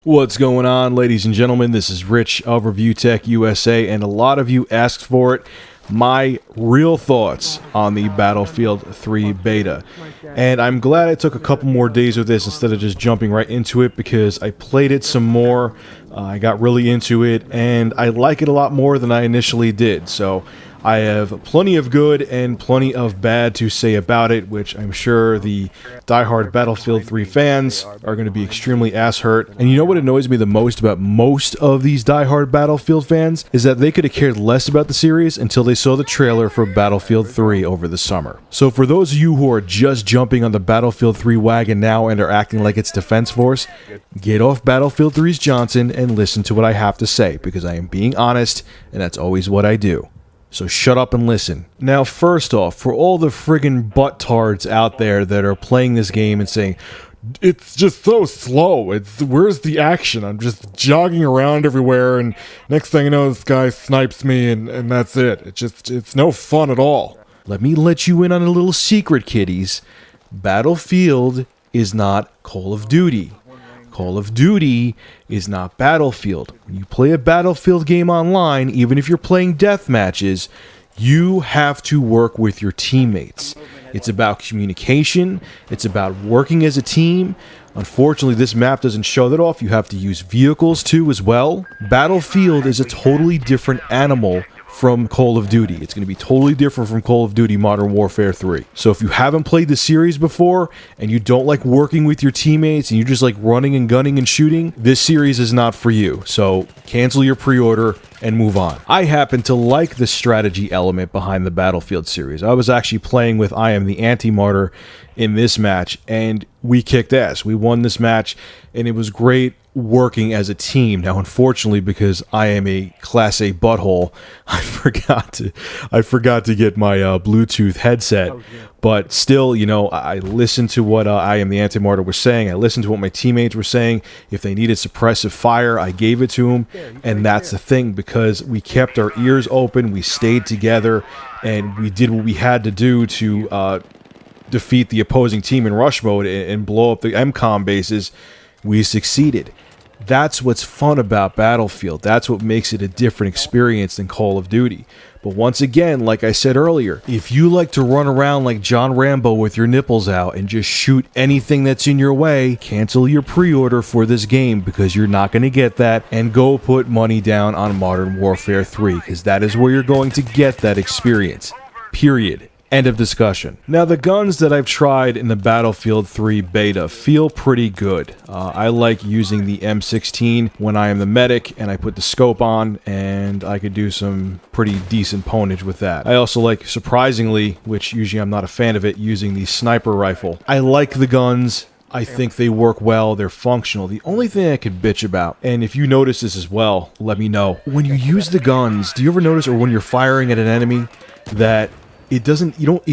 What's going on, ladies and gentlemen? This is Rich of Review Tech USA, and a lot of you asked for it. My real thoughts on the Battlefield 3 beta. And I'm glad I took a couple more days with this instead of just jumping right into it, because I played it some more, I got really into it, and I like it a lot more than I initially did. So I have plenty of good and plenty of bad to say about it, which I'm sure the diehard Battlefield 3 fans are going to be extremely ass hurt. And you know what annoys me the most about most of these diehard Battlefield fans is that they could have cared less about the series until they saw the trailer for Battlefield 3 over the summer. So for those of you who are just jumping on the Battlefield 3 wagon now and are acting like it's Defense Force, get off Battlefield 3's Johnson and listen to what I have to say, because I am being honest, and that's always what I do. So shut up and listen. Now, first off, for all the friggin' butt-tards out there that are playing this game and saying, it's just so slow, where's the action? I'm just jogging around everywhere, and next thing you know, this guy snipes me, and that's it. It's no fun at all. Let me let you in on a little secret, kiddies. Battlefield is not Call of Duty. Call of Duty is not Battlefield. When you play a Battlefield game online, even if you're playing death matches, you have to work with your teammates. It's about communication. It's about working as a team. Unfortunately, this map doesn't show that off. You have to use vehicles too as well. Battlefield is a totally different animal from Call of Duty. It's going to be totally different from Call of Duty Modern Warfare 3. So if you haven't played the series before and you don't like working with your teammates and you just like running and gunning and shooting, this series is not for you. So cancel your pre-order and move on. I happen to like the strategy element behind the Battlefield series. I was actually playing with I Am the Anti-Martyr in this match, and we kicked ass. We won this match, and it was great working as a team. Now, unfortunately, because I am a Class A butthole, I forgot to get my Bluetooth headset. But still, you know, I listened to what I Am the Anti-Martyr was saying. I listened to what my teammates were saying. If they needed suppressive fire, I gave it to them. And that's the thing, because we kept our ears open, we stayed together, and we did what we had to do to defeat the opposing team in rush mode and blow up the MCOM bases. We succeeded. That's what's fun about Battlefield. That's what makes it a different experience than Call of Duty. But once again, like I said earlier, if you like to run around like John Rambo with your nipples out and just shoot anything that's in your way, cancel your pre-order for this game, because you're not going to get that, and go put money down on Modern Warfare 3, because that is where you're going to get that experience. Period. End of discussion. Now, the guns that I've tried in the Battlefield 3 beta feel pretty good. I like using the M16 when I am the medic and I put the scope on, and I could do some pretty decent ponage with that. I also like, surprisingly, which usually I'm not a fan of it, using the sniper rifle. I like the guns. I think they work well, they're functional. The only thing I could bitch about, and if you notice this as well, let me know. When you use the guns, do you ever notice, or when you're firing at an enemy, that it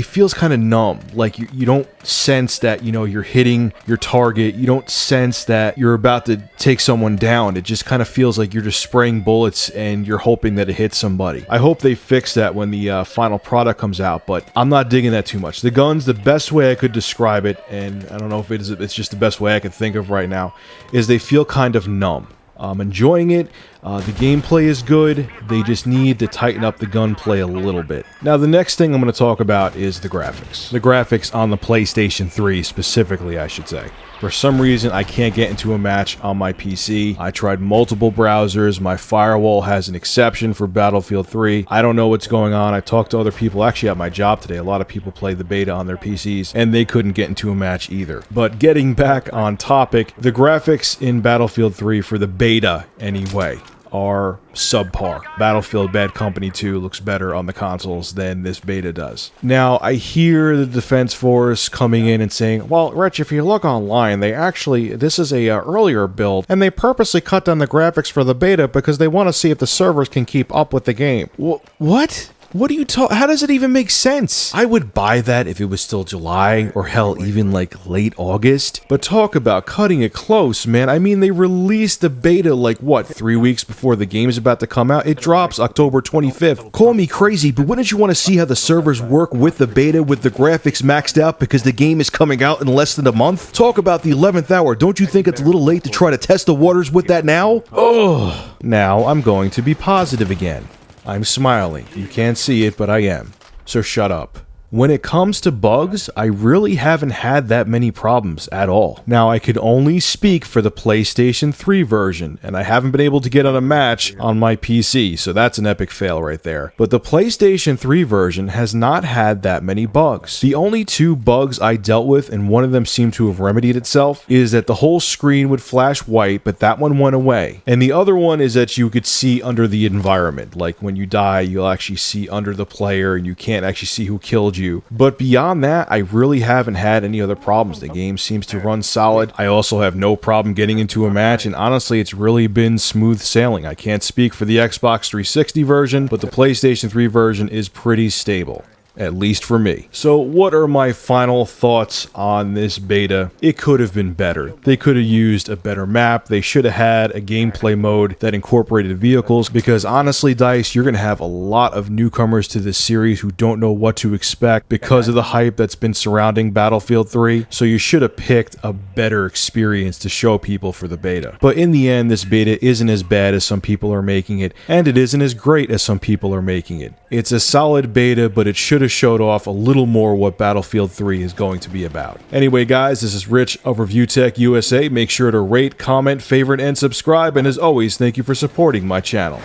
feels kind of numb. Like you don't sense that, you know, you're hitting your target. You don't sense that you're about to take someone down. It just kind of feels like you're just spraying bullets and you're hoping that it hits somebody. I hope they fix that when the final product comes out, but I'm not digging that too much. The guns, the best way I could describe it, and I don't know if it's just the best way I can think of right now, is they feel kind of numb. I'm enjoying it. The gameplay is good. They just need to tighten up the gunplay a little bit. Now, the next thing I'm going to talk about is the graphics. The graphics on the PlayStation 3 specifically, I should say. For some reason, I can't get into a match on my PC. I tried multiple browsers. My firewall has an exception for Battlefield 3. I don't know what's going on. I talked to other people, actually at my job today. A lot of people play the beta on their PCs, and they couldn't get into a match either. But getting back on topic, the graphics in Battlefield 3 for the beta, anyway, are subpar. Battlefield Bad Company 2 looks better on the consoles than this beta does. Now, I hear the Defense Force coming in and saying, well, Rich, if you look online, this is a earlier build, and they purposely cut down the graphics for the beta because they want to see if the servers can keep up with the game. What? What do you talk? How does it even make sense? I would buy that if it was still July or hell, even like late August. But talk about cutting it close, man. I mean, they released the beta like what, 3 weeks before the game is about to come out? It drops October 25th. Call me crazy, but wouldn't you want to see how the servers work with the beta with the graphics maxed out because the game is coming out in less than a month? Talk about the 11th hour. Don't you think it's a little late to try to test the waters with that now? Ugh. Now I'm going to be positive again. I'm smiling. You can't see it, but I am. So shut up. When it comes to bugs, I really haven't had that many problems at all. Now, I could only speak for the PlayStation 3 version, and I haven't been able to get on a match on my PC, so that's an epic fail right there. But the PlayStation 3 version has not had that many bugs. The only 2 bugs I dealt with, and one of them seemed to have remedied itself, is that the whole screen would flash white, but that one went away. And the other one is that you could see under the environment. Like when you die, you'll actually see under the player, and you can't actually see who killed you. But beyond that, I really haven't had any other problems. The game seems to run solid. I also have no problem getting into a match, and honestly, it's really been smooth sailing. I can't speak for the Xbox 360 version, but the PlayStation 3 version is pretty stable. At least for me. So what are my final thoughts on this beta? It could have been better. They could have used a better map. They should have had a gameplay mode that incorporated vehicles, because honestly, DICE, you're going to have a lot of newcomers to this series who don't know what to expect because of the hype that's been surrounding Battlefield 3. So you should have picked a better experience to show people for the beta. But in the end, this beta isn't as bad as some people are making it, and it isn't as great as some people are making it. It's a solid beta, but it should have showed off a little more what Battlefield 3 is going to be about. Anyway, guys, this is Rich of Review Tech USA. Make sure to rate, comment, favorite, and subscribe. And as always, thank you for supporting my channel.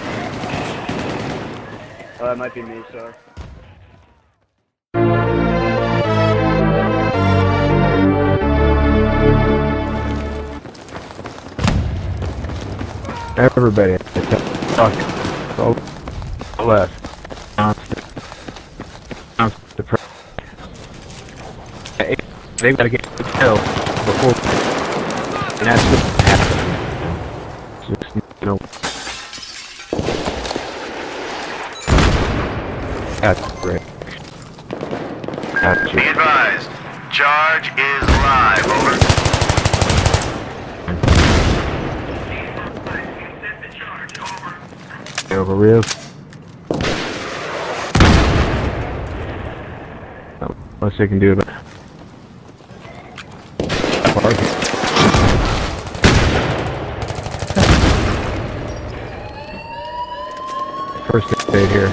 That might be me, sir. Everybody, so left. They gotta get the kill before, and that's what happened. Just, you know, that's great. Gotcha. Be advised, charge is live, over. Over real. Not much they can do about it. First aid here.